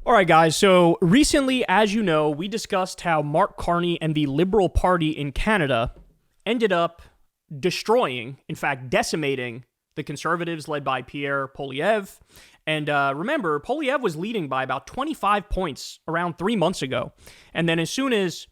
All right, guys. So recently, as you know, we discussed how Mark Carney and the Liberal Party in Canada ended up destroying, in fact, decimating the Conservatives led by Pierre Poilievre. And remember, Poilievre was leading by about 25 points around 3 months ago. And then as soon as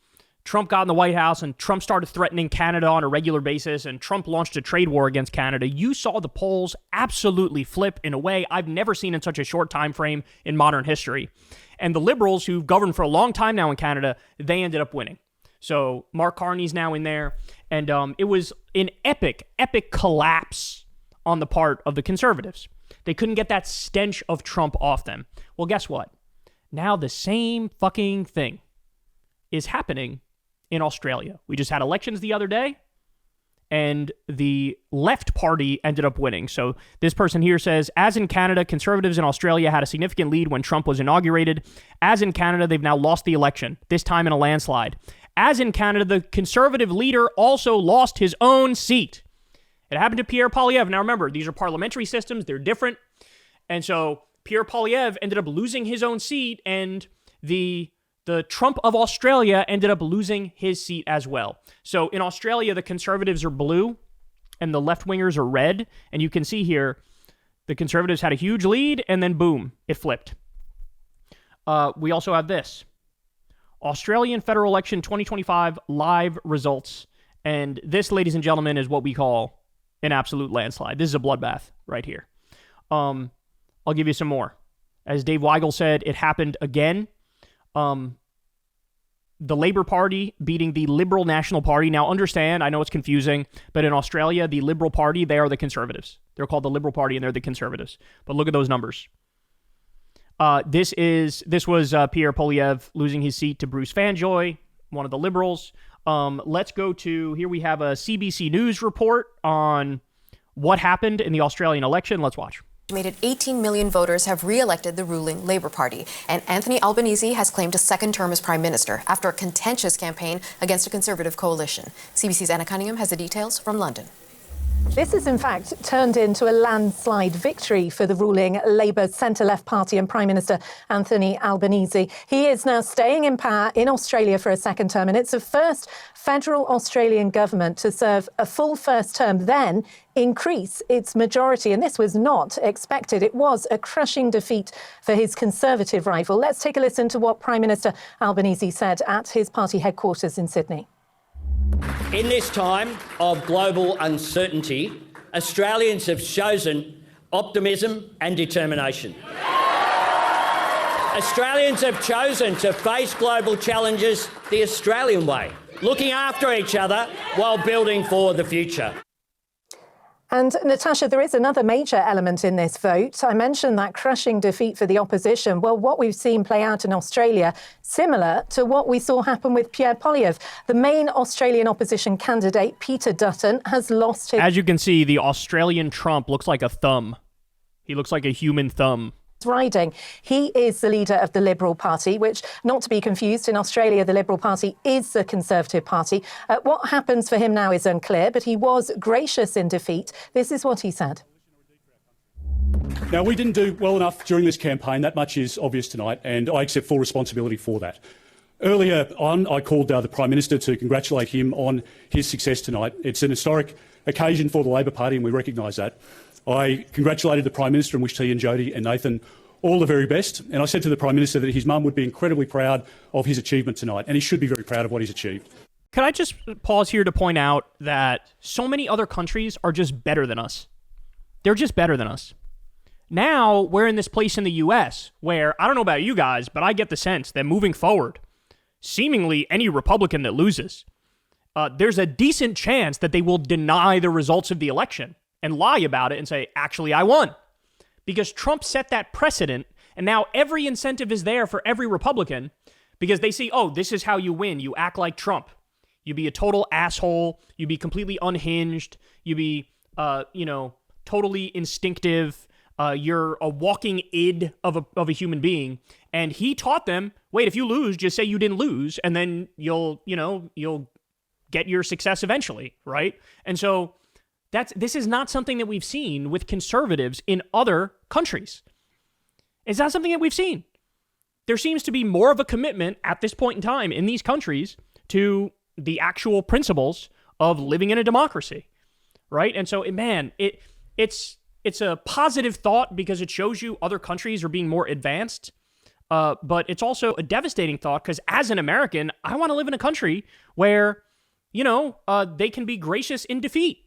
Trump got in the White House and Trump started threatening Canada on a regular basis and Trump launched a trade war against Canada, you saw the polls absolutely flip in a way I've never seen in such a short time frame in modern history. And the Liberals, who've governed for a long time now in Canada, they ended up winning. So Mark Carney's now in there. And it was an epic collapse on the part of the Conservatives. They couldn't get that stench of Trump off them. Well, guess what? Now the same fucking thing is happening in Australia. We just had elections the other day, and the left party ended up winning. So this person here says, as in Canada, Conservatives in Australia had a significant lead when Trump was inaugurated. As in Canada, they've now lost the election, this time in a landslide. As in Canada, the Conservative leader also lost his own seat. It happened to Pierre Poilievre. Now remember, these are parliamentary systems. They're different. And so Pierre Poilievre ended up losing his own seat, and the Trump of Australia ended up losing his seat as well. So in Australia, the Conservatives are blue and the left-wingers are red. And you can see here, the Conservatives had a huge lead, and then boom, it flipped. We also have this. Australian federal election 2025 live results. And this, ladies and gentlemen, is what we call an absolute landslide. This is a bloodbath right here. I'll give you some more. As Dave Weigel said, it happened again. The Labour Party beating the Liberal National Party. Now, understand, I know it's confusing, but in Australia, the Liberal Party, they are the Conservatives. They're called the Liberal Party, and they're the Conservatives. But look at those numbers. This was Pierre Poilievre losing his seat to Bruce Fanjoy, one of the Liberals. Let's go to, here we have a CBC News report on what happened in the Australian election. Let's watch. Estimated 18 million voters have re-elected the ruling Labour Party, and Anthony Albanese has claimed a second term as Prime Minister after a contentious campaign against a Conservative coalition. CBC's Anna Cunningham has the details from London. This has in fact turned into a landslide victory for the ruling Labour centre-left party and Prime Minister Anthony Albanese. He is now staying in power in Australia for a second term, and it's the first federal Australian government to serve a full first term, then increase its majority. And this was not expected. It was a crushing defeat for his Conservative rival. Let's take a listen to what Prime Minister Albanese said at his party headquarters in Sydney. In this time of global uncertainty, Australians have chosen optimism and determination. Australians have chosen to face global challenges the Australian way, looking after each other while building for the future. And Natasha, there is another major element in this vote. I mentioned that crushing defeat for the opposition. Well, what we've seen play out in Australia, similar to what we saw happen with Pierre Poilievre. The main Australian opposition candidate, Peter Dutton, has lost his... As you can see, the Australian Trump looks like a thumb. He looks like a human thumb. Riding. He is the leader of the Liberal Party, which, not to be confused, in Australia, the Liberal Party is the Conservative Party. What happens for him now is unclear, but he was gracious in defeat. This is what he said. Now, we didn't do well enough during this campaign. That much is obvious tonight, and I accept full responsibility for that. Earlier on, I called the Prime Minister to congratulate him on his success tonight. It's an historic occasion for the Labor Party, and we recognise that. I congratulated the Prime Minister and wished he and Jody and Nathan all the very best. And I said to the Prime Minister that his mum would be incredibly proud of his achievement tonight, and he should be very proud of what he's achieved. Can I just pause here to point out that so many other countries are just better than us? They're just better than us. Now we're in this place in the U.S. where, I don't know about you guys, but I get the sense that moving forward, seemingly any Republican that loses, there's a decent chance that they will deny the results of the election and lie about it and say, actually, I won. Because Trump set that precedent, and now every incentive is there for every Republican because they see, oh, this is how you win. You act like Trump. You be a total asshole. You be completely unhinged. You be, totally instinctive. You're a walking id of a human being. And he taught them, wait, if you lose, just say you didn't lose, and then you'll get your success eventually, right? And so this is not something that we've seen with conservatives in other countries. It's not something that we've seen. there seems to be more of a commitment at this point in time in these countries to the actual principles of living in a democracy, right? And so, man, it's a positive thought because it shows you other countries are being more advanced, but it's also a devastating thought because as an American, I want to live in a country where, they can be gracious in defeat.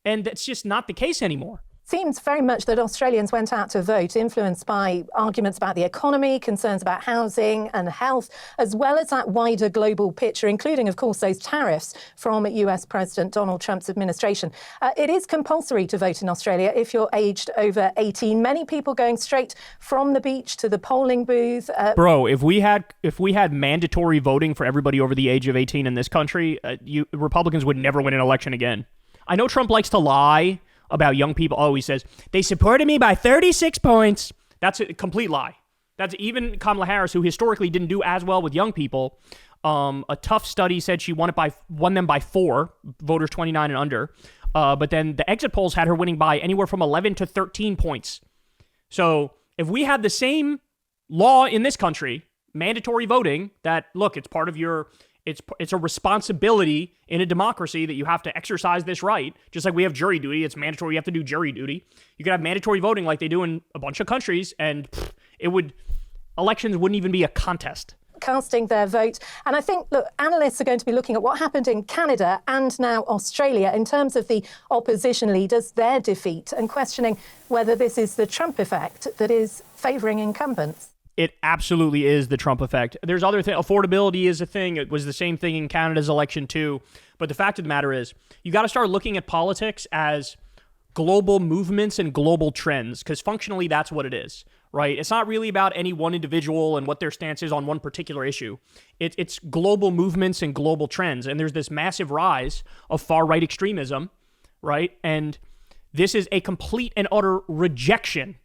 And that's just not the case anymore. Seems very much that Australians went out to vote influenced by arguments about the economy, concerns about housing and health, as well as that wider global picture, including, of course, those tariffs from US President Donald Trump's administration. It is compulsory to vote in Australia if you're aged over 18. Many people going straight from the beach to the polling booth. Bro, if we had mandatory voting for everybody over the age of 18 in this country, Republicans would never win an election again. I know Trump likes to lie about young people. Oh, he says, they supported me by 36 points. That's a complete lie. That's even Kamala Harris, who historically didn't do as well with young people. A tough study said she won them by 4, voters 29 and under. But then the exit polls had her winning by anywhere from 11 to 13 points. So if we had the same law in this country, mandatory voting, that, look, it's part of your... It's a responsibility in a democracy that you have to exercise this right. Just like we have jury duty, it's mandatory. You have to do jury duty. You could have mandatory voting like they do in a bunch of countries, and elections wouldn't even be a contest. Casting their vote. And I think, look, analysts are going to be looking at what happened in Canada and now Australia in terms of the opposition leaders, their defeat, and questioning whether this is the Trump effect that is favouring incumbents. It absolutely is the Trump effect. There's other things. Affordability is a thing. It was the same thing in Canada's election too. But the fact of the matter is, you got to start looking at politics as global movements and global trends, because functionally that's what it is, right? It's not really about any one individual and what their stance is on one particular issue. It's global movements and global trends. And there's this massive rise of far-right extremism, right? And this is a complete and utter rejection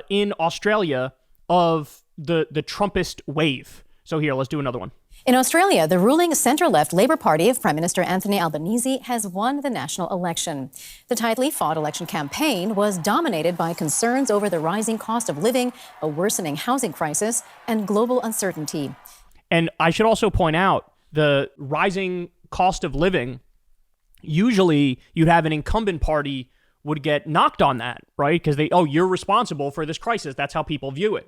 in Australia of the Trumpist wave. So here, let's do another one. In Australia, the ruling centre-left Labor Party of Prime Minister Anthony Albanese has won the national election. The tightly fought election campaign was dominated by concerns over the rising cost of living, a worsening housing crisis, and global uncertainty. And I should also point out the rising cost of living, usually you'd have an incumbent party would get knocked on that, right? Because you're responsible for this crisis. That's how people view it.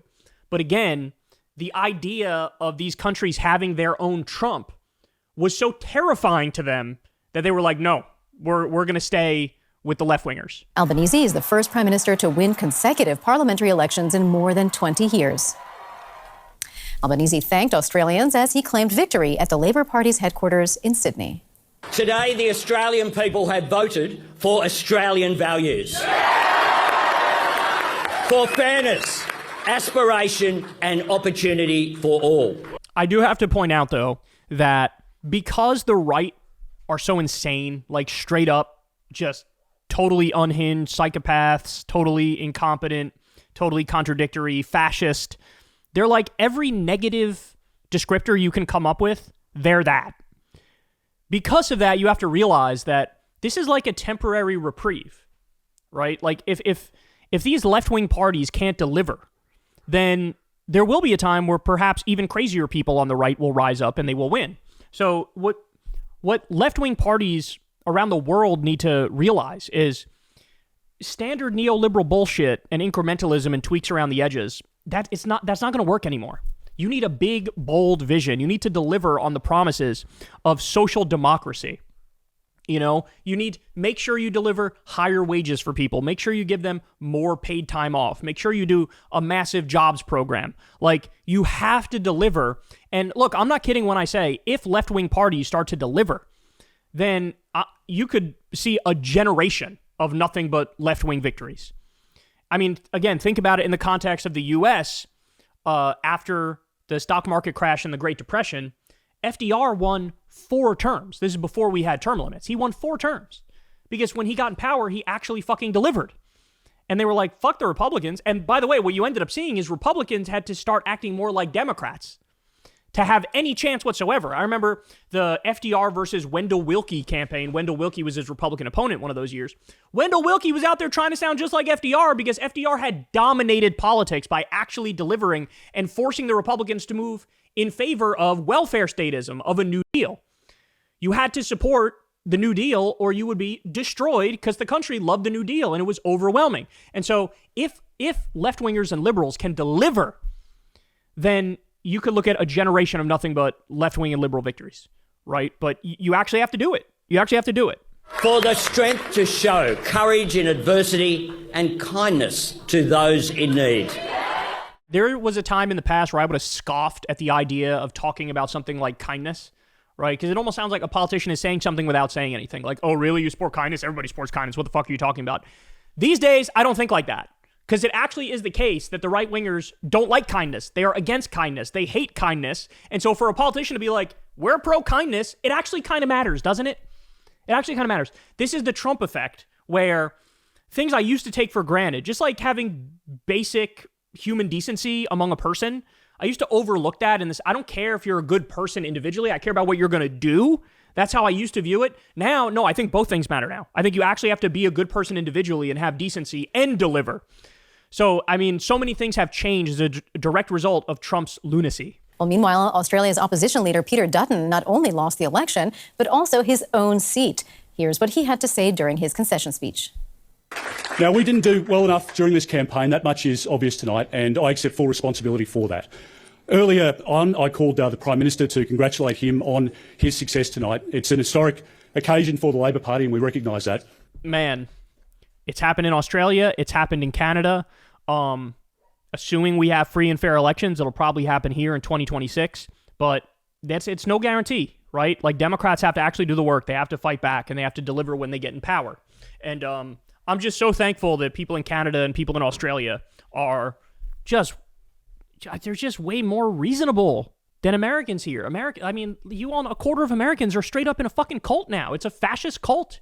But again, the idea of these countries having their own Trump was so terrifying to them that they were like, no, we're going to stay with the left-wingers. Albanese is the first prime minister to win consecutive parliamentary elections in more than 20 years. Albanese thanked Australians as he claimed victory at the Labor Party's headquarters in Sydney. Today, the Australian people have voted for Australian values, for fairness, aspiration and opportunity for all. I do have to point out, though, that because the right are so insane, like straight up, just totally unhinged psychopaths, totally incompetent, totally contradictory, fascist, they're like every negative descriptor you can come up with, they're that. Because of that, you have to realize that this is like a temporary reprieve, right? Like if these left-wing parties can't deliver, then there will be a time where perhaps even crazier people on the right will rise up and they will win. So what left-wing parties around the world need to realize is standard neoliberal bullshit and incrementalism and tweaks around the edges, that's not going to work anymore. You need a big, bold vision. You need to deliver on the promises of social democracy. Make sure you deliver higher wages for people. Make sure you give them more paid time off. Make sure you do a massive jobs program. Like, you have to deliver. And look, I'm not kidding when I say if left-wing parties start to deliver, then you could see a generation of nothing but left-wing victories. I mean, again, think about it in the context of the U.S. After the stock market crash and the Great Depression, FDR won 4 terms. This is before we had term limits. He won 4 terms because when he got in power, he actually fucking delivered. And they were like, fuck the Republicans. And by the way, what you ended up seeing is Republicans had to start acting more like Democrats. to have any chance whatsoever. I remember the FDR versus Wendell Willkie campaign. Wendell Willkie was his Republican opponent one of those years. Wendell Willkie was out there trying to sound just like FDR because FDR had dominated politics by actually delivering and forcing the Republicans to move in favor of welfare statism, of a New Deal. You had to support the New Deal or you would be destroyed because the country loved the New Deal and it was overwhelming. And so if left-wingers and liberals can deliver, then you could look at a generation of nothing but left-wing and liberal victories, right? But you actually have to do it. You actually have to do it. For the strength to show courage in adversity and kindness to those in need. There was a time in the past where I would have scoffed at the idea of talking about something like kindness, right? Because it almost sounds like a politician is saying something without saying anything. Like, oh, really? You support kindness? Everybody supports kindness. What the fuck are you talking about? These days, I don't think like that. Because it actually is the case that the right-wingers don't like kindness. They are against kindness. They hate kindness. And so for a politician to be like, we're pro-kindness, it actually kind of matters, doesn't it? It actually kind of matters. This is the Trump effect, where things I used to take for granted, just like having basic human decency among a person, I used to overlook that in this. I don't care if you're a good person individually. I care about what you're going to do. That's how I used to view it. Now, no, I think both things matter now. I think you actually have to be a good person individually and have decency and deliver. So, I mean, so many things have changed as a direct result of Trump's lunacy. Well, meanwhile, Australia's opposition leader Peter Dutton not only lost the election, but also his own seat. Here's what he had to say during his concession speech. Now, we didn't do well enough during this campaign. That much is obvious tonight, and I accept full responsibility for that. Earlier on, I called the Prime Minister to congratulate him on his success tonight. It's an historic occasion for the Labor Party, and we recognise that. Man, it's happened in Australia. It's happened in Canada. Assuming we have free and fair elections, it'll probably happen here in 2026. But it's no guarantee, right? Like, Democrats have to actually do the work. They have to fight back, and they have to deliver when they get in power. And I'm just so thankful that people in Canada and people in Australia are they're just way more reasonable than Americans here. A quarter of Americans are straight up in a fucking cult now. It's a fascist cult.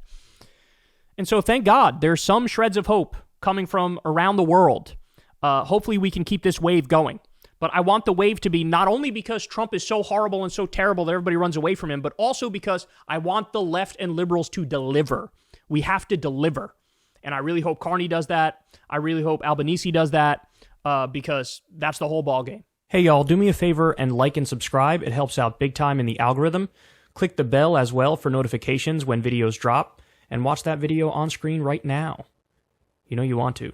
And so thank God there's some shreds of hope coming from around the world. Hopefully we can keep this wave going. But I want the wave to be not only because Trump is so horrible and so terrible that everybody runs away from him, but also because I want the left and liberals to deliver. We have to deliver. And I really hope Carney does that. I really hope Albanese does that, because that's the whole ball game. Hey, y'all, do me a favor and like and subscribe. It helps out big time in the algorithm. Click the bell as well for notifications when videos drop. And watch that video on screen right now. You know you want to.